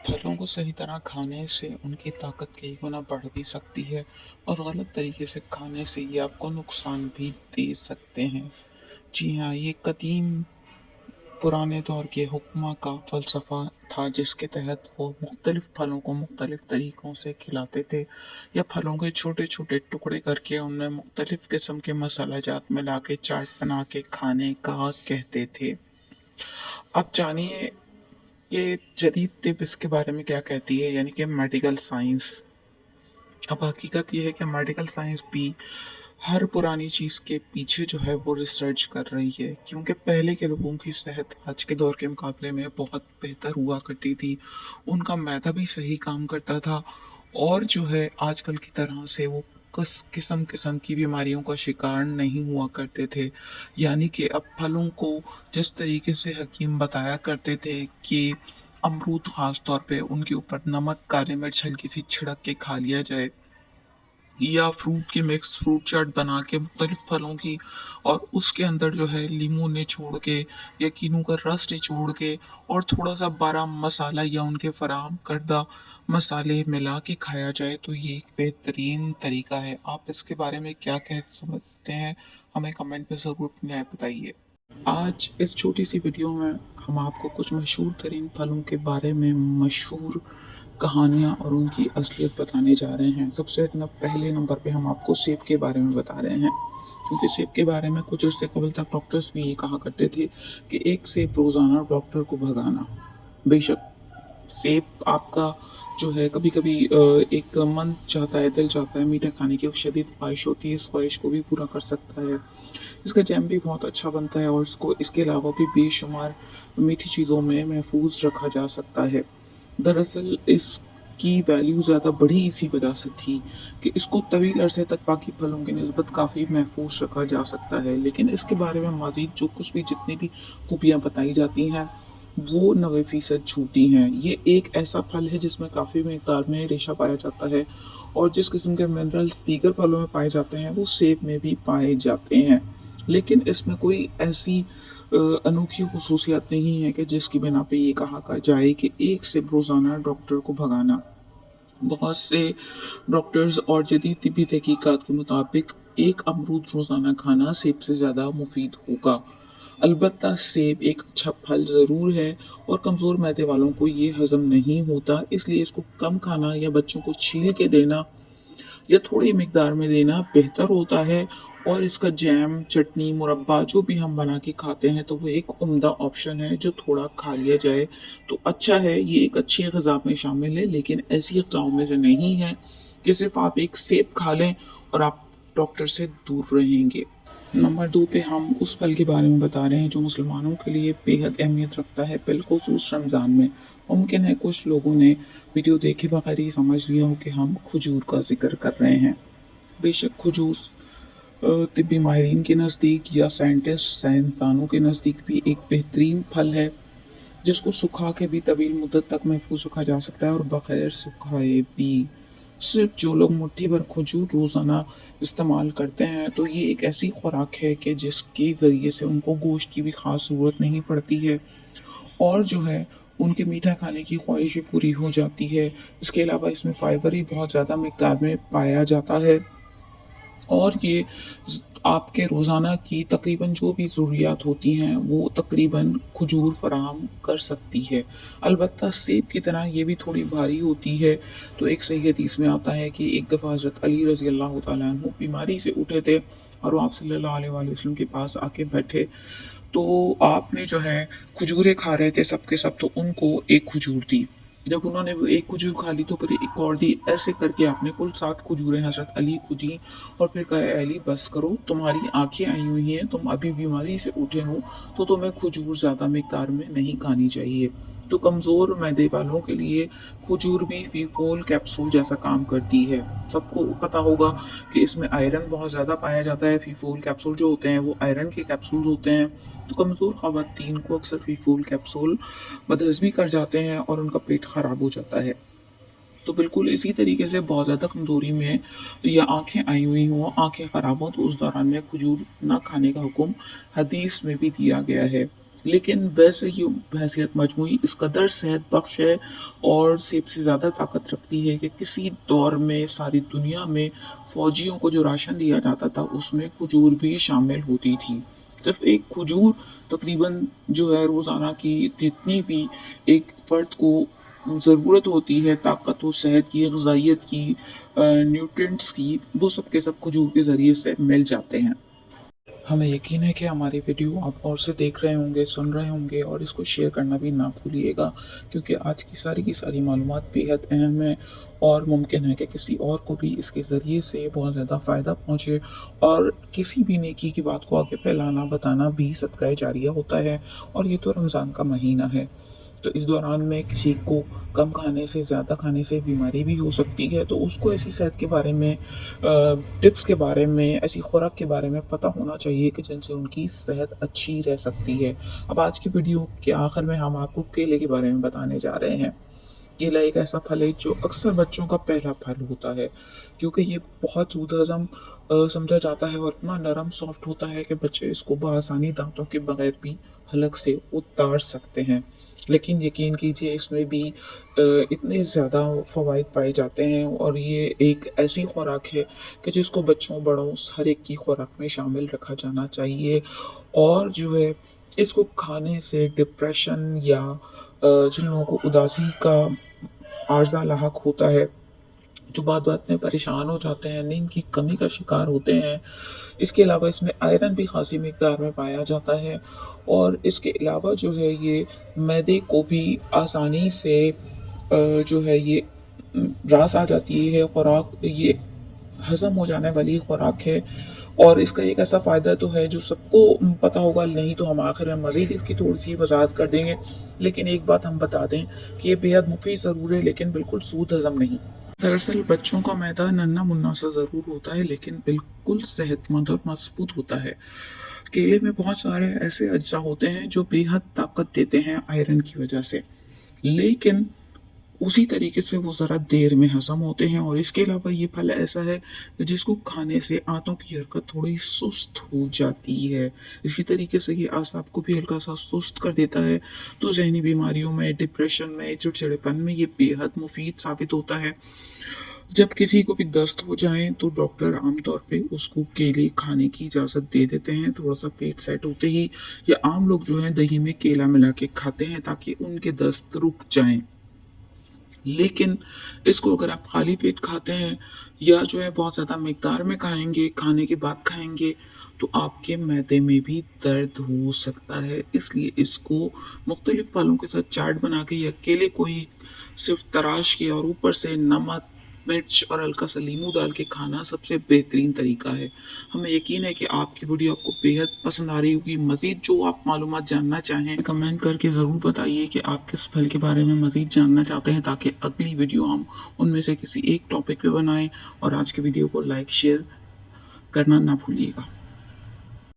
फलों को सही तरह खाने से उनकी ताकत कई गुना बढ़ भी सकती है और गलत तरीके से खाने से ये आपको नुकसान भी दे सकते हैं। जी हाँ, ये कदीम पुराने दौर के हुक्मा का फ़लसफ़ा था जिसके तहत वो मुख्तलिफ़ फलों को मुख्तलिफ़ तरीक़ों से खिलाते थे या फलों के छोटे-छोटे टुकड़े करके उनमें मुख्तलिफ़ किस्म के मसाला जात मिला के चाट बना के खाने का कहते थे। अब जानिए कि जदीद तिब इसके बारे में क्या कहती है, यानी कि मेडिकल साइंस। अब हकीकत ये है कि मेडिकल साइंस भी हर पुरानी चीज़ के पीछे जो है वो रिसर्च कर रही है, क्योंकि पहले के लोगों की सेहत आज के दौर के मुकाबले में बहुत बेहतर हुआ करती थी। उनका मैदा भी सही काम करता था और जो है आजकल की तरह से वो किस्म किस्म की बीमारियों का शिकार नहीं हुआ करते थे। यानी कि अब फलों को जिस तरीके से हकीम बताया करते थे कि अमरूद ख़ास तौर पे उनके ऊपर नमक, काली मिर्च हल्की सी छिड़क के खा लिया जाए या फ्रूट की मिक्स फ्रूट चाट बना के मुख्तलिफ फलों की और उसके अंदर जो है लीमू निचोड़ के या कीनू का रस निचोड़ के और थोड़ा सा बारह मसाला या उनके फराहम करदा मसाले मिला के खाया जाए, तो ये एक बेहतरीन तरीका है। आप इसके बारे में क्या कह समझते हैं? हमें कमेंट में ज़रूर अपनी राय बताइए। आज इस छोटी सी वीडियो में हम आपको कुछ मशहूर तरीन फलों के बारे में मशहूर कहानियाँ और उनकी असलियत बताने जा रहे हैं। सबसे पहले नंबर पे हम आपको सेब के बारे में बता रहे हैं, क्योंकि सेब के बारे में कुछ अर्से कबल तक डॉक्टर्स भी ये कहा करते थे कि एक सेब रोज़ाना डॉक्टर को भगाना। बेशक सेब आपका जो है कभी-कभी एक मन चाहता है, दिल चाहता है मीठा खाने की, एक शदीद ख्वाहिश होती है, इस ख्वाहिश को भी पूरा कर सकता है। इसका जैम भी बहुत अच्छा बनता है और इसको इसके अलावा भी बेशुमार मीठी चीज़ों में महफूज रखा जा सकता है। दरअसल इसकी वैल्यू ज़्यादा बढ़ी इसी वजह से थी कि इसको तवील अरसे तक बाकी फलों की निस्बत काफ़ी महफूज रखा जा सकता है, लेकिन इसके बारे में मज़ीद जो कुछ भी जितनी भी खूबियाँ बताई जाती हैं वो 90% झूठी हैं। ये एक ऐसा फल है जिसमें काफ़ी मिकदार में रेशा पाया जाता है और जिस किस्म के मिनरल्स दीगर फलों में पाए जाते हैं वो सेब में भी पाए जाते हैं। लेकिन इसमें कोई ऐसी अनोखी खसूसियात नहीं है कि जिसकी बिना पे ये कहा जाए कि एक सेब रोज़ाना डॉक्टर को भगाना। बहुत से डॉक्टर्स और जदीद तिब्बी तहकीकात के मुताबिक एक अमरूद रोज़ाना खाना सेब से ज़्यादा मुफीद होगा। अलबत्ता सेब एक अच्छा फल ज़रूर है और कमज़ोर मैदे वालों को ये हज़म नहीं होता, इसलिए इसको कम खाना या बच्चों को छील के देना या थोड़ी मिकदार में देना बेहतर होता है। और इसका जैम, चटनी, मुरब्बा जो भी हम बना के खाते हैं तो वो एक उम्दा ऑप्शन है जो थोड़ा खा लिया जाए तो अच्छा है। ये एक अच्छी ग़िज़ा में शामिल है, लेकिन ऐसी ग़िज़ाओं में से नहीं है कि सिर्फ़ आप एक सेब खा लें और आप डॉक्टर से दूर रहेंगे। नंबर 2 पे हम उस फल के बारे में बता रहे हैं जो मुसलमानों के लिए बेहद अहमियत रखता है, बिलख़ुसूस रमज़ान में। मुमकिन है कुछ लोगों ने वीडियो देखे बगैर ही समझ लिया हो कि हम खजूर का ज़िक्र कर रहे हैं। बेशक खजूर तिब्बी माहिरीन के नज़दीक या साइंसदानों के नज़दीक भी एक बेहतरीन फल है, जिसको सुखा के भी तवील मुद्दत तक महफूज रखा जा सकता है और बग़ैर सुखाए भी। सिर्फ जो लोग मुट्ठी भर खजूर रोज़ाना इस्तेमाल करते हैं तो ये एक ऐसी खुराक है कि जिसके ज़रिए से उनको गोश्त की भी ख़ास ज़रूरत नहीं पड़ती है और जो है उनके मीठा खाने की ख्वाहिश भी पूरी हो जाती है। इसके अलावा इसमें फ़ाइबर भी बहुत ज़्यादा मिकदार में पाया जाता है और ये आपके रोज़ाना की तकरीबन जो भी ज़रूरियात होती हैं वो तकरीबन खजूर फ़राहम कर सकती है। अलबत्ता सेब की तरह ये भी थोड़ी भारी होती है। तो एक सही हदीस में आता है कि एक दफ़ा हज़रत अली रज़ी अल्लाह तआला अन्हु बीमारी से उठे थे और वो आप सल्लल्लाहु अलैहि वसल्लम के पास आके बैठे, तो आपने जो है खजूरें खा रहे थे सब के सब, तो उनको एक खजूर दी। जब उन्होंने वो एक खजूर खा ली तो फिर एक और दी, ऐसे करके आपने कुल 7 खजूरें हज़रत अली को दी और फिर कहा, "ए अली बस करो, तुम्हारी आँखें आई हुई हैं, तुम अभी बीमारी से उठे हो, तो तुम्हें खजूर ज़्यादा मिकदार में नहीं खानी चाहिए।" तो कमज़ोर मैदे वालों के लिए खजूर भी फ़ीकोल कैप्सूल जैसा काम करती है। सबको पता होगा कि इसमें आयरन बहुत ज़्यादा पाया जाता है। फ़ीकोल कैप्सूल जो होते हैं वो आयरन के कैप्सूल होते हैं, तो कमज़ोर ख़वातीन को अक्सर फ़ीकोल कैप्सूल बदहज़मी कर जाते हैं और उनका पेट ख़राब हो जाता है। तो बिल्कुल इसी तरीके से बहुत ज़्यादा कमज़ोरी में या आँखें आई हुई हों, आँखें ख़राब हों, तो उस दौरान में खजूर ना खाने का हुक्म हदीस में भी दिया गया है। लेकिन वैसे ये हैसियत मजमूई इस कदर सेहत बख्श है और सेब से ज़्यादा ताकत रखती है कि किसी दौर में सारी दुनिया में फ़ौजियों को जो राशन दिया जाता था उसमें खजूर भी शामिल होती थी। सिर्फ़ एक खजूर तकरीबन जो है रोज़ाना की जितनी भी एक फ़र्द को ज़रूरत होती है ताकत और सेहत की, ग़िज़ाइयत की, न्यूट्रिएंट्स की, वो सब के सब खजूर के ज़रिए से मिल जाते हैं। हमें यकीन है कि हमारी वीडियो आप और से देख रहे होंगे, सुन रहे होंगे और इसको शेयर करना भी ना भूलिएगा, क्योंकि आज की सारी मालूमात बेहद अहम है और मुमकिन है कि किसी और को भी इसके ज़रिए से बहुत ज़्यादा फ़ायदा पहुँचे। और किसी भी नेकी की बात को आगे फैलाना, बताना भी सदका जारिया होता है और ये तो रमज़ान का महीना है। तो इस दौरान में किसी को कम खाने से, ज़्यादा खाने से बीमारी भी हो सकती है, तो उसको ऐसी सेहत के बारे में टिप्स के बारे में, ऐसी खुराक के बारे में पता होना चाहिए कि जिनसे उनकी सेहत अच्छी रह सकती है। अब आज की वीडियो के आखिर में हम आपको केले के बारे में बताने जा रहे हैं। केला एक ऐसा फल है जो अक्सर बच्चों का पहला फल होता है, क्योंकि ये बहुत सूद हज़म समझा जाता है और इतना नरम सॉफ्ट होता है कि बच्चे इसको बआसानी दाँतों के बगैर भी हलक से उतार सकते हैं। लेकिन यकीन कीजिए इसमें भी इतने ज़्यादा फ़वाइद पाए जाते हैं और ये एक ऐसी खुराक है कि जिसको बच्चों, बड़ों हर एक की खुराक में शामिल रखा जाना चाहिए। और जो है इसको खाने से डिप्रेशन या जिन लोगों को उदासी का आर्ज़ा लाहक होता है, जो बात-बात में परेशान हो जाते हैं, नींद की कमी का शिकार होते हैं। इसके अलावा इसमें आयरन भी ख़ासी मिक़दार में पाया जाता है और इसके अलावा जो है ये मैदे को भी आसानी से जो है ये रास आ जाती है खुराक, ये हज़म हो जाने वाली खुराक है। और इसका एक ऐसा फ़ायदा तो है जो सबको पता होगा, नहीं तो हम आखिर में मज़ीद इसकी थोड़ी-सी वज़ाहत कर देंगे। लेकिन एक बात हम बता दें कि ये बेहद मुफ़ीद ज़रूर है लेकिन बिल्कुल सूद हज़म नहीं। दरअसल बच्चों का मैदा नन्हा-मुन्ना सा ज़रूर होता है लेकिन बिल्कुल सेहतमंद और मज़बूत होता है। केले में बहुत सारे ऐसे अज्जा होते हैं जो बेहद ताकत देते हैं आयरन की वज़ह से। लेकिन उसी तरीके से वो ज़रा देर में हज़म होते हैं और इसके अलावा ये फल ऐसा है कि जिसको खाने से आंतों की हरकत थोड़ी सुस्त हो जाती है। इसी तरीके से ये आसाब को भी हल्का-सा सुस्त कर देता है, तो ज़हनी बीमारियों में, डिप्रेशन में, चिड़चिड़ेपन में ये बेहद मुफ़ीद साबित होता है। जब किसी को भी दस्त हो जाए तो डॉक्टर आमतौर पे उसको केले खाने की इजाज़त दे देते हैं, थोड़ा-सा पेट सेट होते ही, या आम लोग जो हैं दही में केला मिला के खाते हैं ताकि उनके दस्त रुक जाएँ। लेकिन इसको अगर आप खाली पेट खाते हैं या जो है बहुत ज़्यादा मिक़दार में खाएँगे, खाने के बाद खाएँगे, तो आपके मैदे में भी दर्द हो सकता है। इसलिए इसको मुख्तलिफ़ फलों के साथ चाट बना के या केले को ही सिर्फ़ तराश के और ऊपर से नमक, मिर्च और हल्का-सा लीमू डाल के खाना सबसे बेहतरीन तरीका है। हमें यकीन है कि आपकी वीडियो आपको बेहद पसंद आ रही होगी। मज़ीद जो आप मालूमात जानना चाहें, कमेंट करके ज़रूर बताइए कि आप किस फल के बारे में मज़ीद जानना चाहते हैं, ताकि अगली वीडियो हम उनमें से किसी एक टॉपिक पे बनाएँ। और आज की वीडियो को लाइक, शेयर करना ना भूलिएगा।